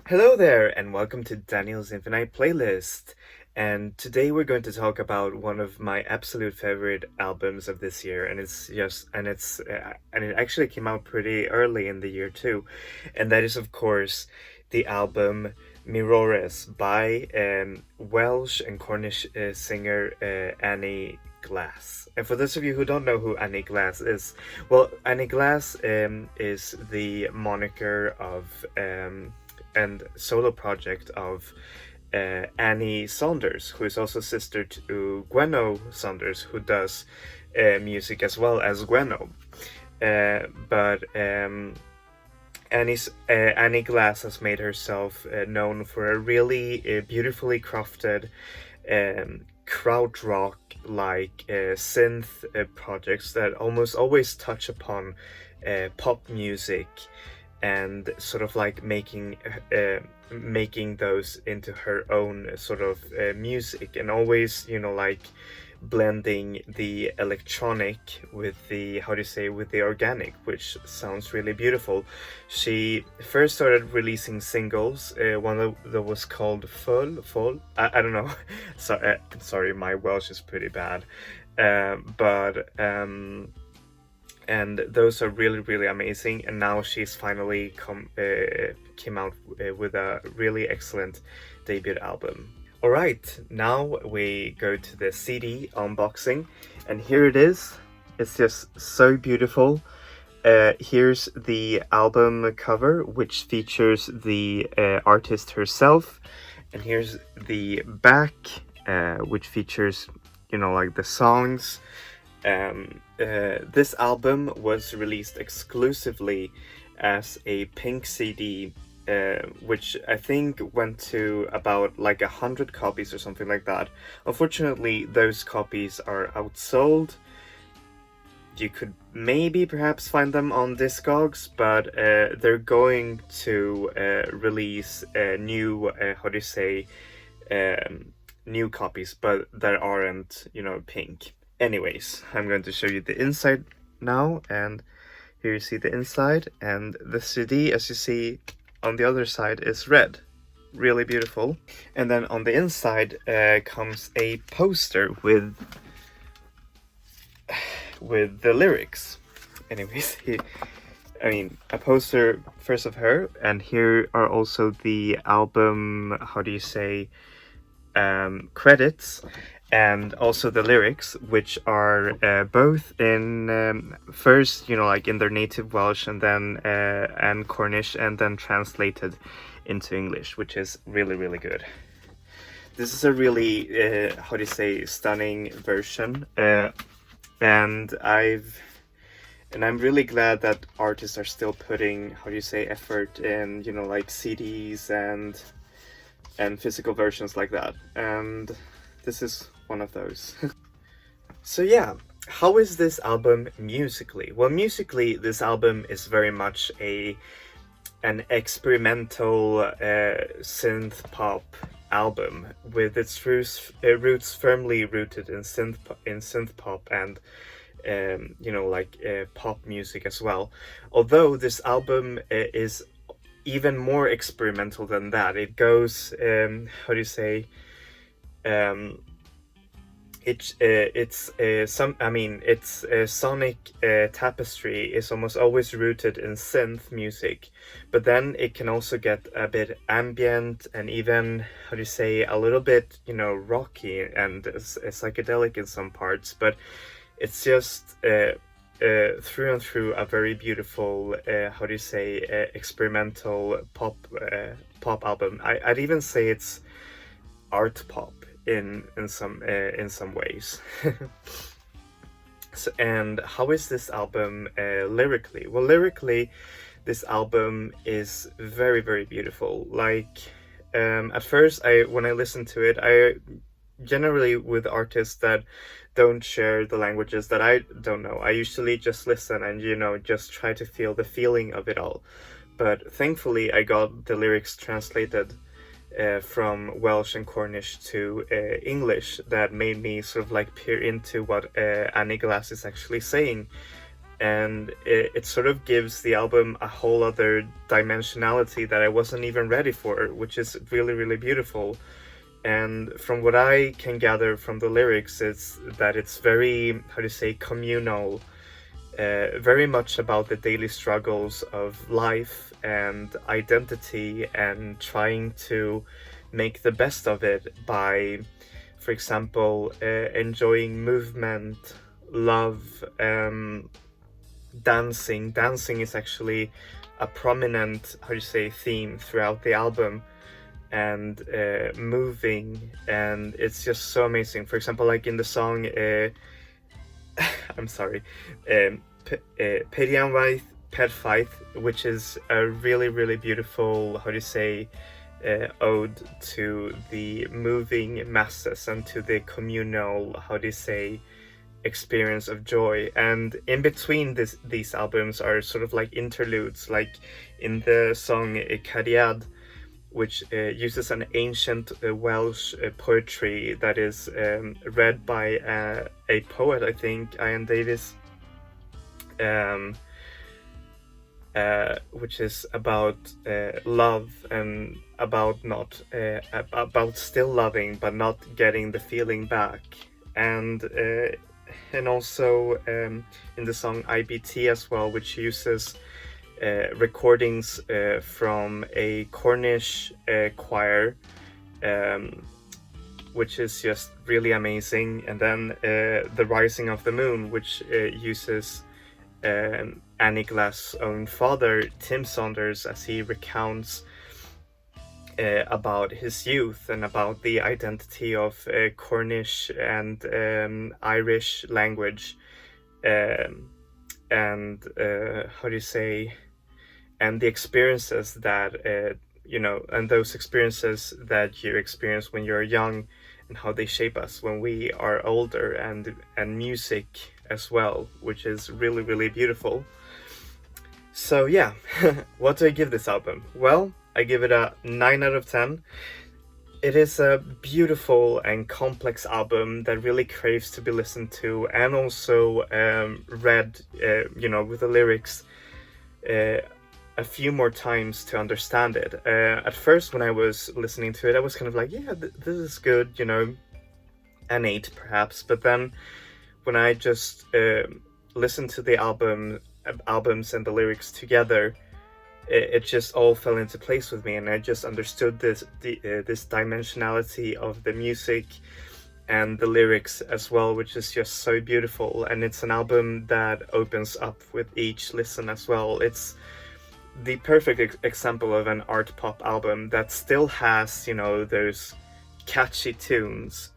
Hello there, and welcome to Daniel's Infinite Playlist. And today we're going to talk about one of my absolute favorite albums of this year, and it actually came out pretty early in the year too, and that is of course the album Mirores by Welsh and Cornish singer Annie Glass. And for those of you who don't know who Annie Glass is, well, Annie Glass is the moniker of and solo project of Annie Saunders, who is also sister to Gwenno Saunders, who does music as well as Gwenno. But Annie Glass has made herself known for a really beautifully crafted krautrock like synth projects that almost always touch upon pop music and sort of like making those into her own sort of music, and always like blending the electronic with the with the organic, which sounds really beautiful. She first started releasing singles, one that was called Full. I don't know. Sorry, my Welsh is pretty bad. But and those are really amazing, and now she's finally came out with a really excellent debut album. All right, now we go to the CD unboxing, and here it is. It's just so beautiful. Here's the album cover, which features the artist herself, and here's the back, which features like the songs. This album was released exclusively as a pink CD, which I think went to about like 100 copies or something like that. Unfortunately, those copies are outsold. You could maybe perhaps find them on Discogs, but they're going to release new, new copies, but that aren't, pink. Anyways, I'm going to show you the inside now, and here you see the inside, and the CD, as you see on the other side, is red. Really beautiful. And then on the inside comes a poster with the lyrics. Anyways, a poster first of her, and here are also the album, credits, and also the lyrics, which are both in first, like in their native Welsh, and then and Cornish, and then translated into English, which is really good. This is a really stunning version, and I'm really glad that artists are still putting effort in like CDs and physical versions like that, and this is one of those. So yeah, how is this album musically? Well, musically, this album is very much an experimental synth pop album, with its roots firmly rooted in synth pop and pop music as well. Although this album is even more experimental than that. It goes its sonic tapestry is almost always rooted in synth music, but then it can also get a bit ambient and even a little bit rocky and psychedelic in some parts. But it's just through and through a very beautiful experimental pop album. I'd even say it's art pop in some ways. So, and how is this album lyrically? Well, lyrically, this album is very beautiful. Like, at first, when I listened to it, I generally, with artists that don't share the languages that I don't know, I usually just listen and just try to feel the feeling of it all. But thankfully, I got the lyrics translated from Welsh and Cornish to English, that made me sort of like peer into what Annie Glass is actually saying. and it sort of gives the album a whole other dimensionality that I wasn't even ready for, which is really, really beautiful. And from what I can gather from the lyrics, it's that it's very, how to say, communal, very much about the daily struggles of life and identity, and trying to make the best of it by, for example, enjoying movement, love, dancing. Dancing is actually a prominent, how do you say, theme throughout the album, and moving, and it's just so amazing. For example, like in the song I'm sorry, Perianwaith Perffaith, which is a really, really beautiful, how do you say, ode to the moving masses and to the communal, how do you say, experience of joy. And in between these albums are sort of like interludes, like in the song Cariad, which uses an ancient Welsh poetry that is read by a poet, I think, Ian Davis, which is about love, and about not about still loving but not getting the feeling back. And also in the song IBT as well, which uses recordings from a Cornish choir, which is just really amazing. And then The Rising of the Moon, which uses Annie Glass's own father, Tim Saunders, as he recounts about his youth and about the identity of Cornish and Irish language, and how do you say, and the experiences that and those experiences that you experience when you're young, and how they shape us when we are older, and music as well, which is really, really beautiful. So yeah, what do I give this album? Well, I give it a 9 out of 10. It is a beautiful and complex album that really craves to be listened to, and also read, with the lyrics a few more times to understand it. At first, when I was listening to it, I was kind of like, yeah, this is good, an 8 perhaps. But then when I just listened to the albums and the lyrics together, it just all fell into place with me, and I just understood this dimensionality of the music and the lyrics as well, which is just so beautiful. And it's an album that opens up with each listen as well. It's the perfect example of an art pop album that still has, those catchy tunes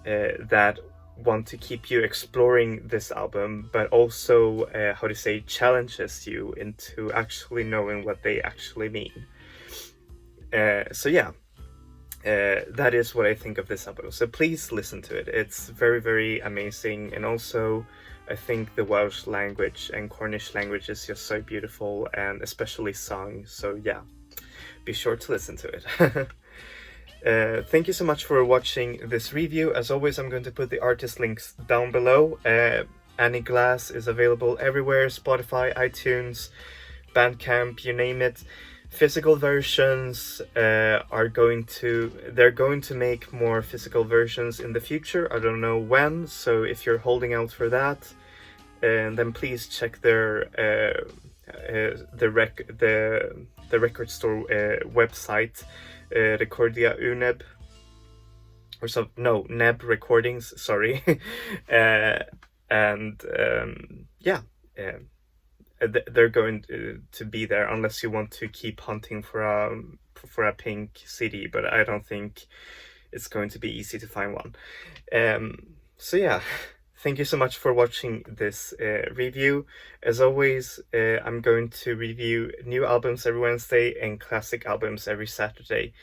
that want to keep you exploring this album, but also, how to say, challenges you into actually knowing what they actually mean. So yeah, that is what I think of this album. So please listen to it. It's very, very amazing. And also, I think the Welsh language and Cornish language is just so beautiful, and especially sung. So yeah, be sure to listen to it. Thank you so much for watching this review. As always, I'm going to put the artist links down below. Annie Glass is available everywhere: Spotify, iTunes, Bandcamp, you name it. Physical versions they're going to make more physical versions in the future. I don't know when, so if you're holding out for that, then please check their the record store website, Recordia Uneb, or some, no, Neb Recordings, sorry. They're going to be there, unless you want to keep hunting for a pink CD, but I don't think it's going to be easy to find one. So yeah, thank you so much for watching this review. As always, I'm going to review new albums every Wednesday and classic albums every Saturday.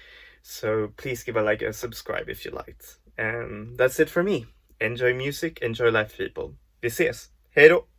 So please give a like and subscribe if you liked. And that's it for me. Enjoy music, enjoy life, people. Vi ses. Hej då!